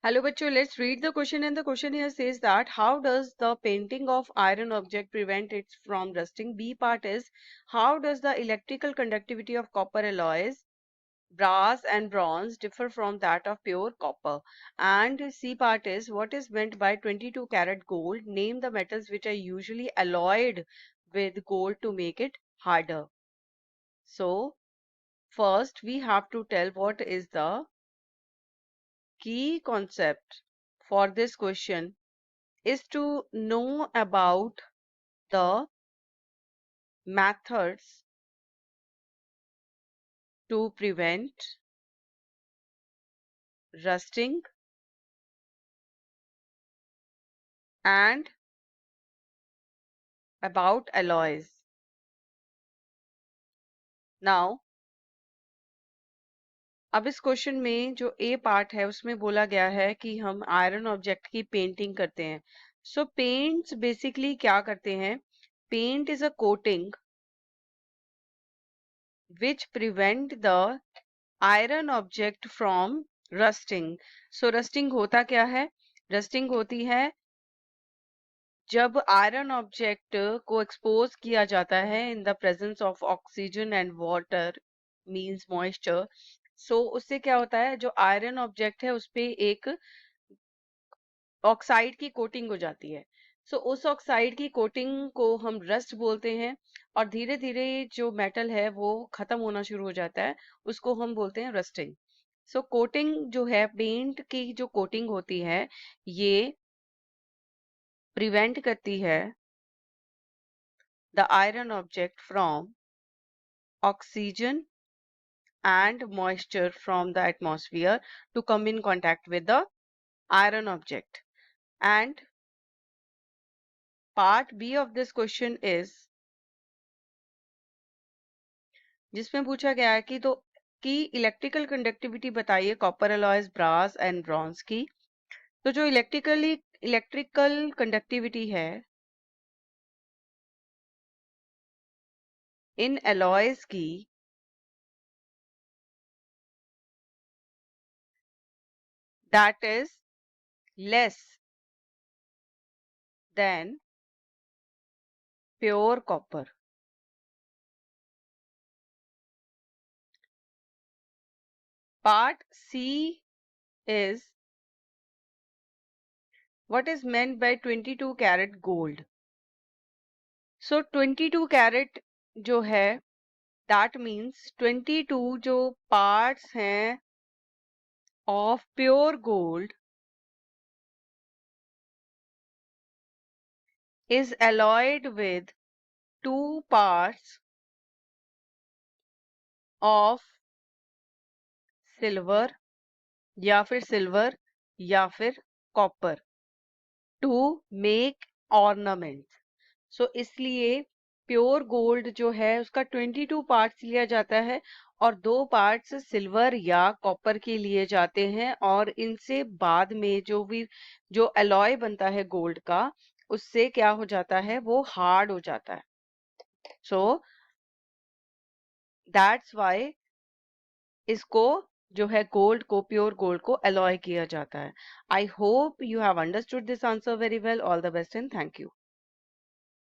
Hello bachcho, let's read the question, and the question here says that how does the painting of iron object prevent it from rusting? B part is how does the electrical conductivity of copper alloys, brass and bronze differ from that of pure copper? And C part is what is meant by 22 karat gold? Name the metals which are usually alloyed with gold to make it harder. So first we have to tell what is the key concept for this question is to know about the methods to prevent rusting and about alloys. Now, अब इस question में जो ए part है उसमें बोला गया है कि हम आयरन ऑब्जेक्ट की पेंटिंग करते हैं. सो पेंट्स बेसिकली क्या करते हैं? Paint is a coating which prevent the iron object from rusting. So rusting होता क्या है? Rusting होती है जब आयरन ऑब्जेक्ट को एक्सपोज किया जाता है in the presence of oxygen and water means moisture. So उससे क्या होता है, जो आयरन ऑब्जेक्ट है उस पे एक ऑक्साइड की कोटिंग हो जाती है. सो उस ऑक्साइड की कोटिंग को हम रस्ट बोलते हैं और धीरे धीरे जो मेटल है वो खत्म होना शुरू हो जाता है, उसको हम बोलते हैं रस्टिंग. सो कोटिंग जो है, पेंट की जो कोटिंग होती है, ये प्रिवेंट करती है the iron object from oxygen and moisture from the atmosphere to come in contact with the iron object. And part B of this question is जिसमें पूछा गया है कि इलेक्ट्रिकल कंडक्टिविटी बताइए copper alloys, brass and bronze की. तो जो electrical conductivity है इन अलॉयज की that is less than pure copper. Part C is what is meant by 22 karat gold. So 22 karat जो है that means 22 जो parts हैं of pure gold is alloyed with 2 parts of silver या फिर silver या फिर copper to make ornaments. So इसलिए pure gold जो है उसका 22 पार्ट्स लिया जाता है और 2 पार्ट्स सिल्वर या कॉपर के लिए जाते हैं, और इनसे बाद में जो अलॉय बनता है गोल्ड का, उससे क्या हो जाता है, वो हार्ड हो जाता है. सो दैट्स वाई इसको जो है गोल्ड को, प्योर गोल्ड को अलॉय किया जाता है. I hope you have understood this answer very well. All the best and thank you.